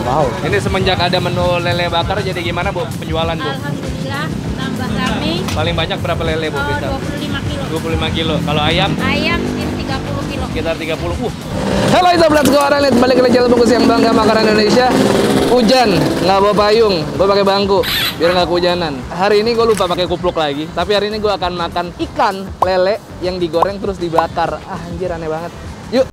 Wow. Ini semenjak ada menu lele bakar jadi gimana Bu penjualan Bu? Alhamdulillah tambah rame. Paling banyak berapa lele Bu bisa? 25 kilo. 25 kilo. Kalau ayam? Ayam ini 30 kilo. Sekitar 30. Halo Isoblets, gue Arelit, balik ke channel Bungkus yang bangga makanan Indonesia. Hujan, nggak bawa payung, gue pakai bangku biar nggak kehujanan. Hari ini gue lupa pakai kupluk lagi, tapi hari ini gue akan makan ikan lele yang digoreng terus dibakar. Ah anjir aneh banget. Yuk.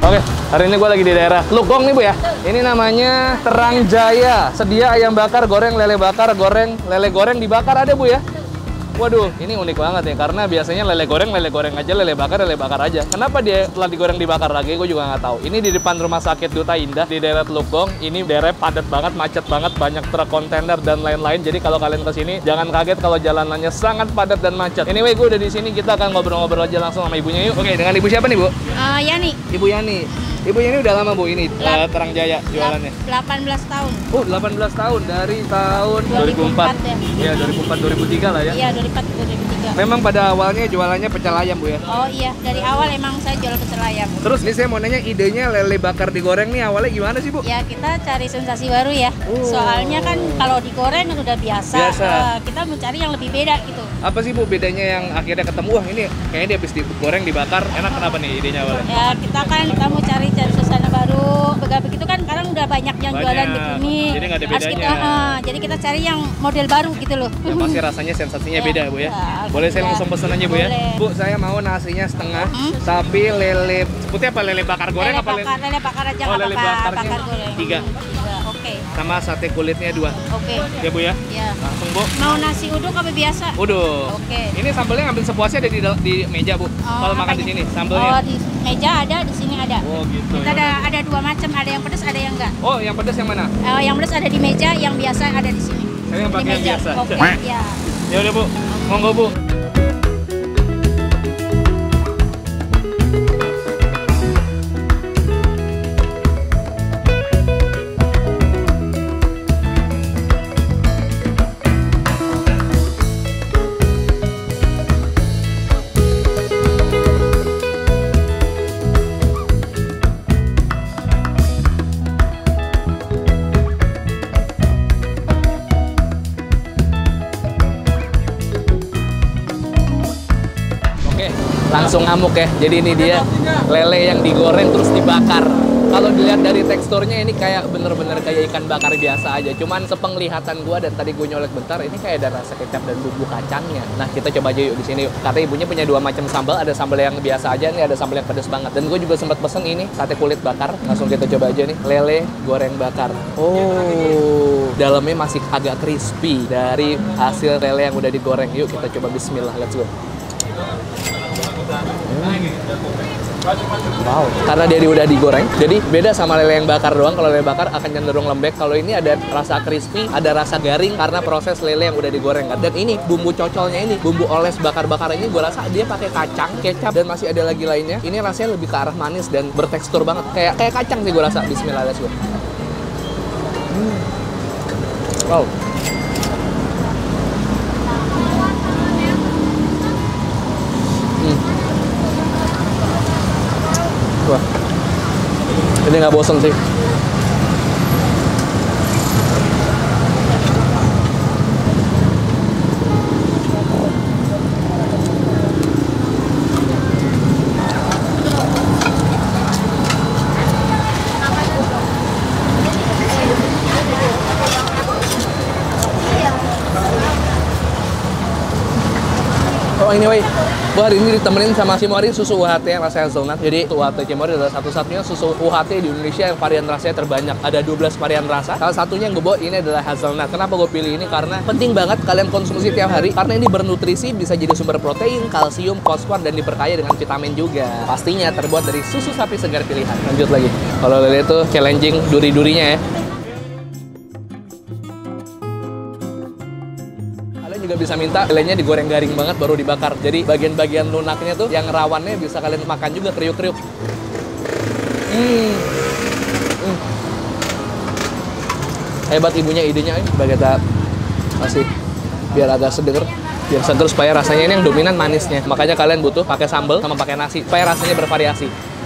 Oke, hari ini gue lagi di daerah Lugong nih Bu ya. Ini namanya Terang Jaya. Sedia ayam bakar, goreng, lele bakar, goreng, lele goreng dibakar ada Bu ya. Waduh, ini unik banget ya, karena biasanya lele goreng aja, lele bakar aja. Kenapa dia setelah digoreng dibakar lagi, gue juga nggak tahu. Ini di depan Rumah Sakit Duta Indah di daerah Lugong. Ini daerah padat banget, macet banget, banyak truk kontainer dan lain-lain. Jadi kalau kalian kesini, jangan kaget kalau jalanannya sangat padat dan macet. Anyway, gue udah di sini, kita akan ngobrol-ngobrol aja langsung sama ibunya yuk. Oke, dengan ibu siapa nih Bu? Yani. Ibu Yani. Ibu Yani udah lama Bu ini Terang Jaya jualannya? 18 tahun. Oh, 18 tahun dari tahun 2004 ya. Iya, 2004 2003 lah ya. Iya, 2004 2003. Memang pada awalnya jualannya pecel ayam Bu ya? Oh iya, dari awal emang saya jual pecel ayam. Terus nih saya mau nanya, idenya lele bakar digoreng nih awalnya gimana sih Bu? Ya kita cari sensasi baru ya. Soalnya kan kalau digoreng kan udah biasa. Kita mau cari yang lebih beda gitu. Apa sih Bu bedanya yang akhirnya ketemu, wah ini kayaknya dia habis digoreng dibakar enak, kenapa nih idenya awalnya? Ya kita mau cari suasana baru. Begitu kan sekarang udah banyak yang jualan begini. Jadi nggak ada bedanya. Jadi kita cari yang model baru gitu loh. Ya pasti rasanya sensasinya beda Bu ya. Boleh saya langsung pesen aja Bu ya? Bu, saya mau nasinya setengah, tapi lele putih apa lele bakar goreng apa lele? Lele bakar aja Oh, nggak lele apa-apa. bakarnya Bakar goreng. 3. Oke. Sama sate kulitnya 2. Oke. Ya Bu ya? Iya. Langsung Bu. Mau nasi uduk apa biasa? Uduk. Oke. Ini sambelnya ngambil sepuasnya ada di meja Bu. Kalau makan di sini sambelnya. Oh, di meja ada, di sini ada. Oh gitu. Kita ada dua macam, ada yang pedas, ada yang enggak. Oh, yang pedas yang mana? Yang pedas ada di meja, yang biasa ada di sini. Saya yang pakai yang biasa. Oke, ya. Ya udah Bu. Monggo Bu. Langsung ngamuk ya. Jadi ini dia lele yang digoreng terus dibakar. Kalau dilihat dari teksturnya ini kayak bener-bener kayak ikan bakar biasa aja. Cuman sepenglihatan gua dan tadi gue nyolek bentar, ini kayak ada rasa kecap dan bumbu kacangnya. Nah kita coba aja yuk di sini yuk. Karena ibunya punya 2 macam sambal, ada sambal yang biasa aja, nih ada sambal yang pedas banget. Dan gue juga sempat pesen ini sate kulit bakar. Langsung kita coba aja nih, lele goreng bakar. Oh, dalamnya masih agak crispy dari hasil lele yang udah digoreng. Yuk kita coba bismillah, let's go. Wow, karena dia udah digoreng, jadi beda sama lele yang bakar doang. Kalau lele bakar akan cenderung lembek. Kalau ini ada rasa crispy, ada rasa garing karena proses lele yang udah digoreng. Dan ini bumbu cocolnya ini, bumbu oles bakar-bakar ini, gue rasa dia pakai kacang, kecap, dan masih ada lagi lainnya. Ini rasanya lebih ke arah manis dan bertekstur banget, kayak kacang sih gue rasa. Bismillah, let's go. Wow. Wah, ini nggak bosen sih. anyway, gue hari ini ditemenin sama Cimory susu UHT yang rasa hazelnut. Jadi UHT Cimory adalah satu-satunya susu UHT di Indonesia yang varian rasanya terbanyak. Ada 12 varian rasa. Salah satunya yang gue bawa ini adalah hazelnut. Kenapa gue pilih ini? Karena penting banget kalian konsumsi tiap hari. Karena ini bernutrisi, bisa jadi sumber protein, kalsium, fosfor, dan diperkaya dengan vitamin juga. Pastinya terbuat dari susu sapi segar pilihan. Lanjut lagi. Kalau lele itu challenging duri-durinya ya. Juga bisa minta lelenya digoreng garing banget baru dibakar. Jadi bagian-bagian lunaknya tuh yang rawannya bisa kalian makan juga kriuk-kriuk. Hebat ibunya idenya ini. Coba kita kasih biar agak seger, biar seger supaya rasanya ini yang dominan manisnya. Makanya kalian butuh pakai sambal sama pakai nasi supaya rasanya bervariasi.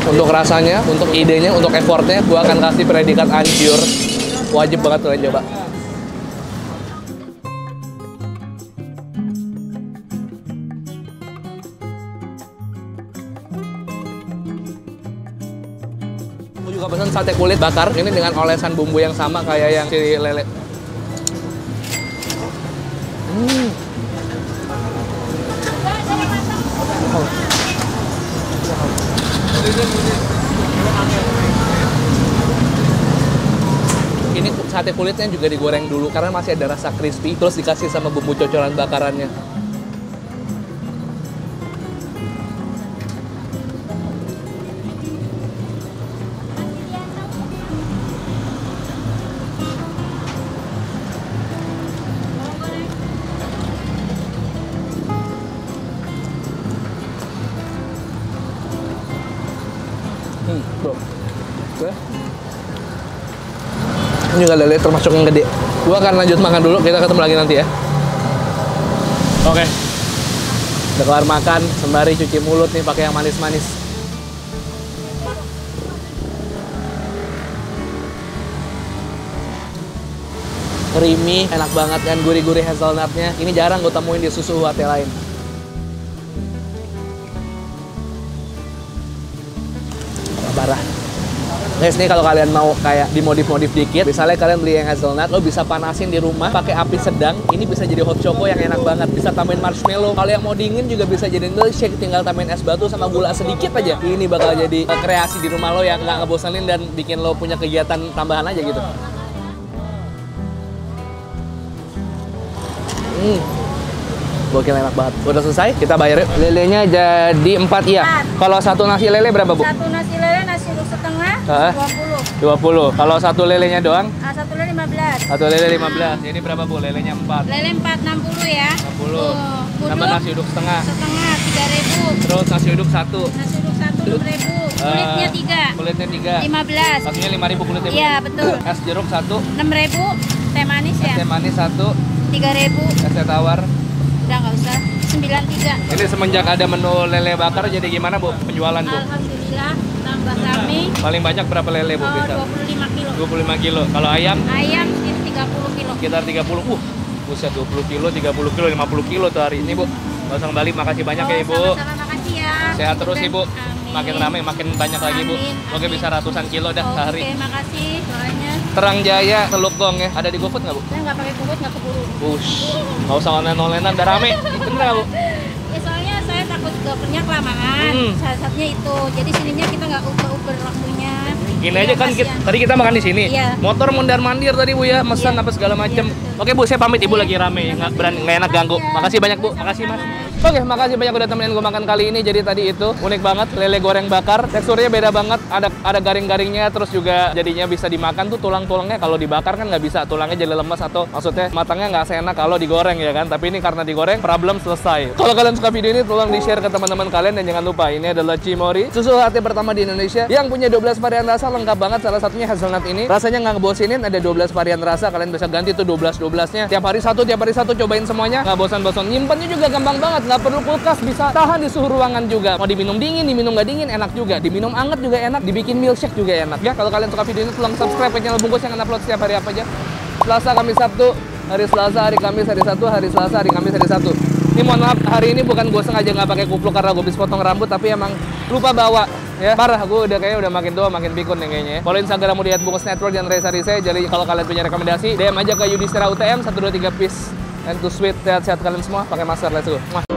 Untuk rasanya, untuk idenya, untuk effortnya, gua akan kasih predikat anjur. Wajib banget kalian coba. Aku juga pesan sate kulit bakar ini dengan olesan bumbu yang sama kayak yang si lele. Ini sate kulitnya juga digoreng dulu karena masih ada rasa crispy, terus dikasih sama bumbu cocolan bakarannya. Ini juga lele termasuk yang gede. Gua akan lanjut makan dulu, kita ketemu lagi nanti ya. Oke. Udah kelar makan, sembari cuci mulut nih pakai yang manis-manis. Creamy, enak banget kan, gurih-gurih hazelnutnya. Ini jarang gue temuin di susu UHT lain. Parah. Guys, nih kalau kalian mau kayak dimodif-modif dikit, misalnya kalian beli yang hazelnut, lo bisa panasin di rumah pakai api sedang. Ini bisa jadi hot choco yang enak banget. Bisa tambahin marshmallow. Kalau yang mau dingin juga bisa jadi milkshake, tinggal tambahin es batu sama gula sedikit aja. Ini bakal jadi kreasi di rumah lo yang nggak ngebosanin dan bikin lo punya kegiatan tambahan aja gitu. Gokil, enak banget. Udah selesai, kita bayar yuk. Lelenya jadi 4 ya. Kalau satu nasi lele berapa, Bu? Satu nasi lele, nasi uduk setengah, 20. Kalau satu lelenya doang? Satu lele 15. Satu lele 15. Ini berapa, Bu? Lelenya 4. Lele 4, 60 ya. 60. Tambah nasi uduk setengah. Setengah, 3.000. Terus nasi uduk 1. Nasi uduk 1, 6.000. Kulitnya 3. Kulitnya 3. 15. Satunya 5.000 kulitnya, Bu? Iya, betul. Es jeruk 1. 6.000. Teh manis ya? Es teh manis 1. 3.000. Es teh tawar. Udah nggak usah. 93. Ini semenjak ada menu lele bakar jadi gimana, Bu? Penjualan, Bu? Alhamdulillah, tambah rame. Paling banyak berapa lele, Bu? Bisa? 25 kilo. 25 kilo. Kalau ayam? Ayam 30 kilo. Sekitar 30. Buset, 20 kilo, 30 kilo, 50 kilo tuh hari ini, Bu. Pasang balik, makasih banyak ya, Ibu. Sama-sama, makasih ya. Sehat terus, Ibu. Amin. Makin ramai, makin banyak lagi, Bu. Amin. Oke, bisa ratusan kilo dah sehari. Oke, makasih doanya. Terang Jaya, Teluk Gong ya. Ada di GoFood nggak, Bu? Saya nggak pakai kulit, nggak keburu. Nggak usah online-onlinean, udah rame. Bener nggak, Bu? Ya soalnya saya takut gopernya kelamaan. Salah satunya itu. Jadi sininya kita nggak uber-uber waktunya. Gini aja kan, tadi kita makan di sini. Iya. Motor mondar-mandir tadi, Bu ya, pesan apa segala macem. Iya, Oke, Bu, saya pamit. Ibu lagi rame, nggak enak ganggu. Makasih banyak, Bu. Makasih, Mas. Oke, makasih banyak udah temenin gue makan kali ini. Jadi tadi itu unik banget, lele goreng bakar. Teksturnya beda banget, ada garing-garingnya, terus juga jadinya bisa dimakan tuh tulang-tulangnya. Kalau dibakar kan nggak bisa, tulangnya jadi lemas atau maksudnya matangnya nggak seenak kalau digoreng ya kan. Tapi ini karena digoreng, problem selesai. Kalau kalian suka video ini, tolong di-share ke teman-teman kalian. Dan jangan lupa, ini adalah Cimory, susu UHT pertama di Indonesia yang punya 12 varian rasa, lengkap banget. Salah satunya hazelnut ini. Rasanya nggak ngebosinin, ada 12 varian rasa. Kalian bisa ganti tuh 12-12-nya. Tiap hari satu, cobain semuanya. Nggak bosan-bosan. Nyimpannya juga gampang banget, nggak perlu kulkas, bisa tahan di suhu ruangan juga. Mau diminum dingin, diminum nggak dingin, enak juga. Diminum anget juga enak, dibikin milkshake juga enak. Ya, kalau kalian suka video ini, tolong subscribe ke channel Bungkus yang upload setiap hari apa aja. Selasa, Kamis, Sabtu. Hari Selasa, hari Kamis, hari Sabtu. Hari Selasa, hari Kamis, hari Sabtu. Ini mohon maaf, hari ini bukan gue sengaja nggak pakai kupluk karena gue habis potong rambut, tapi emang lupa bawa. ya. Parah, gue kayaknya udah makin tua, makin pikun nih kayaknya ya. Follow Instagram di @bungkus_network dan Reza Rise. Jadi kalau kalian punya rekomendasi, DM aja ke Yudhistira UTM 123 piece. And to sweet, sehat-sehat kalian semua, pakai masker, let's go.